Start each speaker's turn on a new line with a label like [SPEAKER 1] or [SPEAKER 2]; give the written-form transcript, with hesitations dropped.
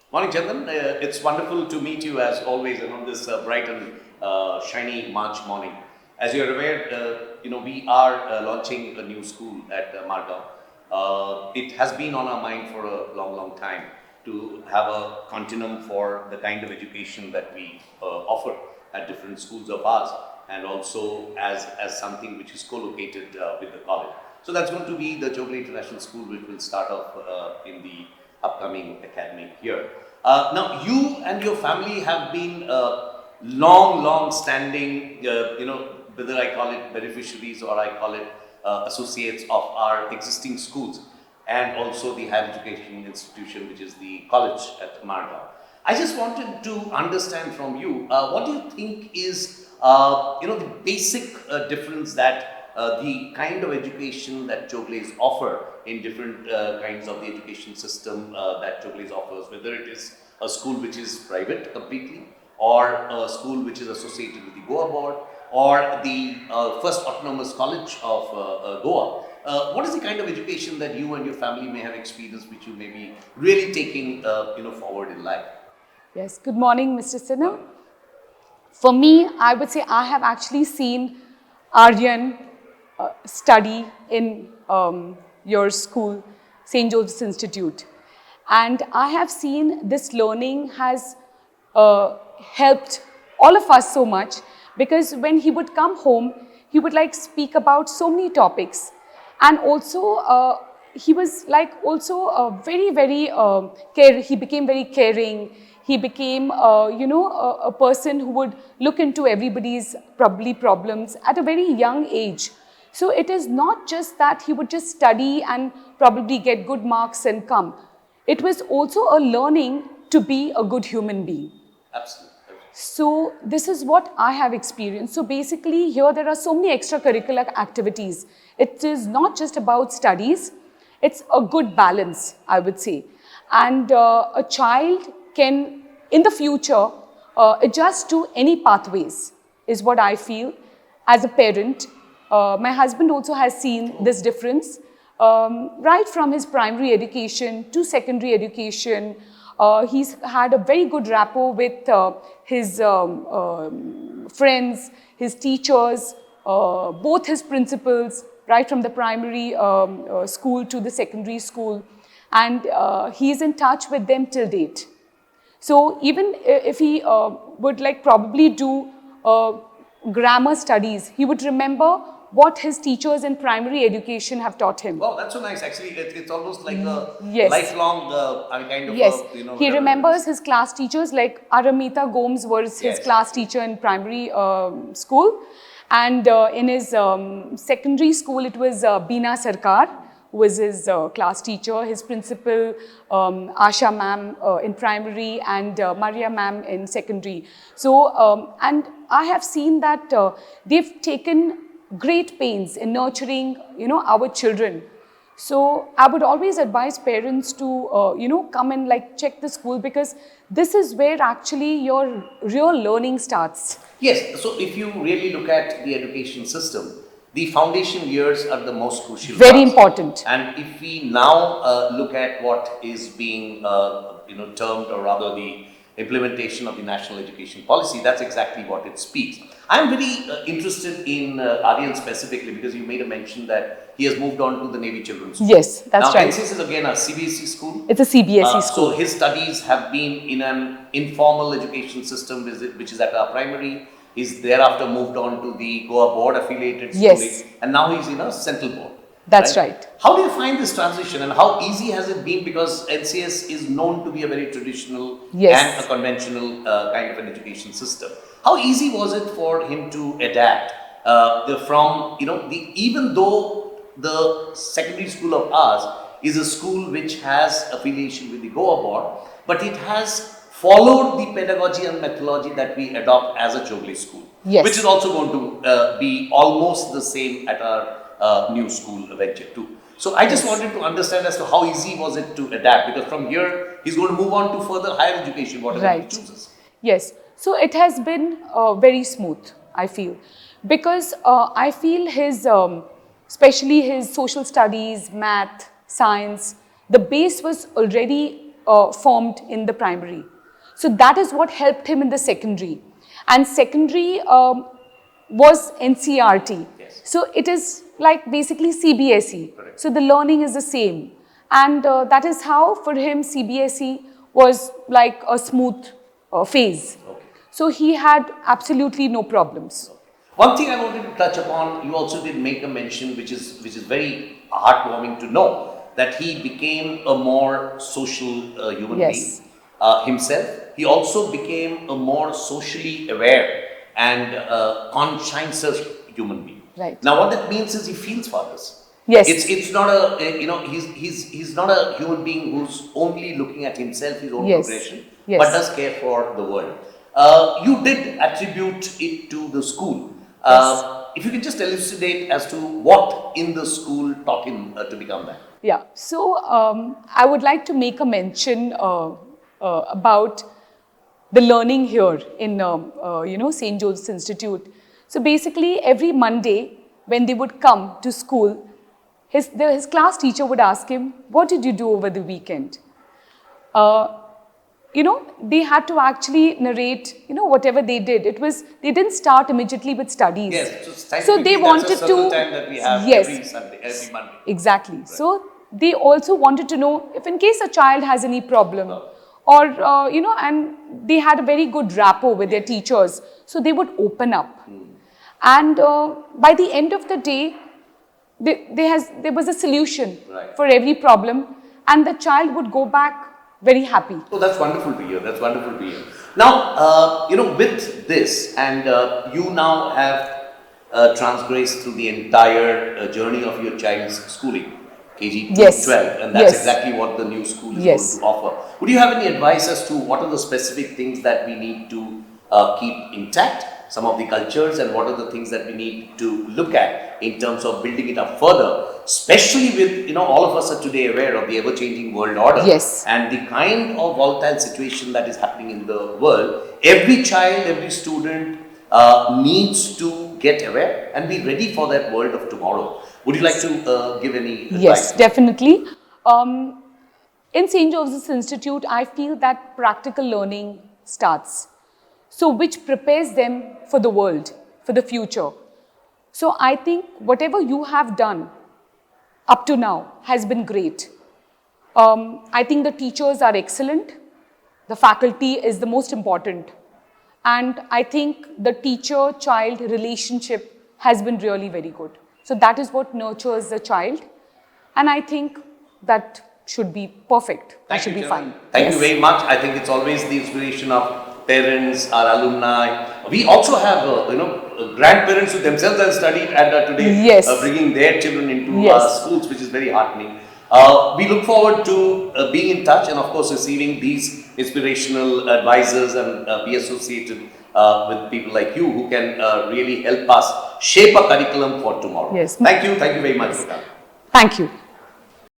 [SPEAKER 1] Morning, Chandan. It's wonderful to meet you as always and on this bright and shiny March morning. As you're aware, we are launching a new school at Margao. It has been on our mind for a long, long time to have a continuum for the kind of education that we offer at different schools of ours, and also as something which is co-located with the college. So that's going to be the Chowgule International School, which will start off in the upcoming academic year. Now, you and your family have been long standing, whether I call it beneficiaries or I call it associates of our existing schools, and also the higher education institution, which is the college at Margao. I just wanted to understand from you, what do you think is, the basic difference that the kind of education that Chowgule's offer in different kinds of the education system that Chowgule's offers, whether it is a school which is private completely, or a school which is associated with the Goa board, or the first autonomous college of Goa. What is the kind of education that you and your family may have experienced, which you may be really taking forward in life?
[SPEAKER 2] Yes, good morning, Mr. Sinha. For me, I would say I have actually seen Aryan study in your school, St. Joseph's Institute. And I have seen this learning has helped all of us so much, because when he would come home, he would speak about so many topics. And also, he was also very he became very caring. He became, a person who would look into everybody's probably problems at a very young age. So it is not just that he would just study and probably get good marks and come. It was also a learning to be a good human being.
[SPEAKER 1] Absolutely.
[SPEAKER 2] So this is what I have experienced. So basically here there are so many extracurricular activities. It is not just about studies. It's a good balance, I would say. And a child can, in the future, adjust to any pathways, is what I feel as a parent. My husband also has seen this difference, right from his primary education to secondary education. He's had a very good rapport with his friends, his teachers, both his principals, right from the primary school to the secondary school. And he is in touch with them till date. So even if he would probably do grammar studies, he would remember what his teachers in primary education have taught him.
[SPEAKER 1] Wow, that's so nice. Actually, it's almost like a lifelong kind of
[SPEAKER 2] he remembers his class teachers, like Aramita Gomes was his class teacher in primary school. And in his secondary school, it was Beena Sarkar, who was his class teacher, his principal, Asha ma'am in primary, and Maria ma'am in secondary. So, and I have seen that they've taken great pains in nurturing, our children. So I would always advise parents to, come and check the school, because this is where actually your real learning starts.
[SPEAKER 1] Yes, so if you really look at the education system, the foundation years are the most crucial.
[SPEAKER 2] Very important.
[SPEAKER 1] And if we now look at what is being, termed, or rather the implementation of the national education policy, that's exactly what it speaks. I'm very interested in Aryan specifically, because you made a mention that he has moved on to the Navy Children's School.
[SPEAKER 2] Yes, that's right.
[SPEAKER 1] Now, NCS is again a CBSE school.
[SPEAKER 2] It's a CBSE school.
[SPEAKER 1] So his studies have been in an informal education system, which is at our primary. He's thereafter moved on to the Goa board affiliated schooling, and now he's in a central board.
[SPEAKER 2] That's right.
[SPEAKER 1] How do you find this transition, and how easy has it been? Because NCS is known to be a very traditional and a conventional kind of an education system. How easy was it for him to adapt even though the secondary school of ours is a school which has affiliation with the Goa board, but it has followed the pedagogy and methodology that we adopt as a Chowgule school, which is also going to be almost the same at our new school venture too. So I just wanted to understand as to how easy was it to adapt, because from here he's going to move on to further higher education, whatever he chooses.
[SPEAKER 2] Yes, so it has been very smooth, I feel, because I feel his, especially his social studies, math, science, the base was already formed in the primary. So that is what helped him in the secondary. And secondary was NCRT.
[SPEAKER 1] Yes.
[SPEAKER 2] So it is like basically CBSE.
[SPEAKER 1] Correct.
[SPEAKER 2] So the learning is the same. And that is how for him CBSE was like a smooth phase.
[SPEAKER 1] Okay.
[SPEAKER 2] So he had absolutely no problems.
[SPEAKER 1] One thing I wanted to touch upon, you also did make a mention, which is very heartwarming to know, that he became a more social human
[SPEAKER 2] Yes.
[SPEAKER 1] being himself. He also became a more socially aware and conscientious human being.
[SPEAKER 2] Right.
[SPEAKER 1] Now, what that means is he feels for others.
[SPEAKER 2] Yes.
[SPEAKER 1] It's not a he's not a human being who's only looking at himself, his own
[SPEAKER 2] Yes.
[SPEAKER 1] progression,
[SPEAKER 2] Yes.
[SPEAKER 1] but does care for the world. You did attribute it to the school.
[SPEAKER 2] Yes.
[SPEAKER 1] If you can just elucidate as to what in the school taught him to become that.
[SPEAKER 2] Yeah, so I would like to make a mention about the learning here in St. Joseph's Institute. So basically every Monday when they would come to school, his class teacher would ask him, what did you do over the weekend? They had to actually narrate, whatever they did. They didn't start immediately with studies.
[SPEAKER 1] Yes,
[SPEAKER 2] So they wanted
[SPEAKER 1] that's a
[SPEAKER 2] to,
[SPEAKER 1] time that we have
[SPEAKER 2] yes,
[SPEAKER 1] every Sunday, every Monday.
[SPEAKER 2] exactly. Right. So they also wanted to know if in case a child has any problem or, and they had a very good rapport with their teachers. So they would open up. And by the end of the day, there was a solution for every problem, and the child would go back very happy.
[SPEAKER 1] Oh, that's wonderful to hear. That's wonderful to hear. Now, with this, and you now have transgressed through the entire journey of your child's schooling, KG to
[SPEAKER 2] Yes.
[SPEAKER 1] 12, and that's
[SPEAKER 2] Yes.
[SPEAKER 1] exactly what the new school is
[SPEAKER 2] Yes.
[SPEAKER 1] going to offer. Would you have any advice as to what are the specific things that we need to keep intact, some of the cultures, and what are the things that we need to look at in terms of building it up further, especially with, all of us are today aware of the ever-changing world order.
[SPEAKER 2] Yes.
[SPEAKER 1] And the kind of volatile situation that is happening in the world. Every child, every student needs to get aware and be ready for that world of tomorrow. Would you like to give any advice?
[SPEAKER 2] Yes, definitely. In St. Joseph's Institute, I feel that practical learning starts. So which prepares them for the world, for the future. So I think whatever you have done up to now has been great. I think the teachers are excellent. The faculty is the most important. And I think the teacher-child relationship has been really very good. So that is what nurtures the child. And I think that should be perfect. That should be fine.
[SPEAKER 1] Thank you very much. I think it's always the inspiration of parents, our alumni. We also have, grandparents who themselves have studied and are today bringing their children into our schools, which is very heartening. We look forward to being in touch and, of course, receiving these inspirational advisors and be associated with people like you who can really help us shape a curriculum for tomorrow.
[SPEAKER 2] Yes.
[SPEAKER 1] Thank you very much for that.
[SPEAKER 2] Thank you.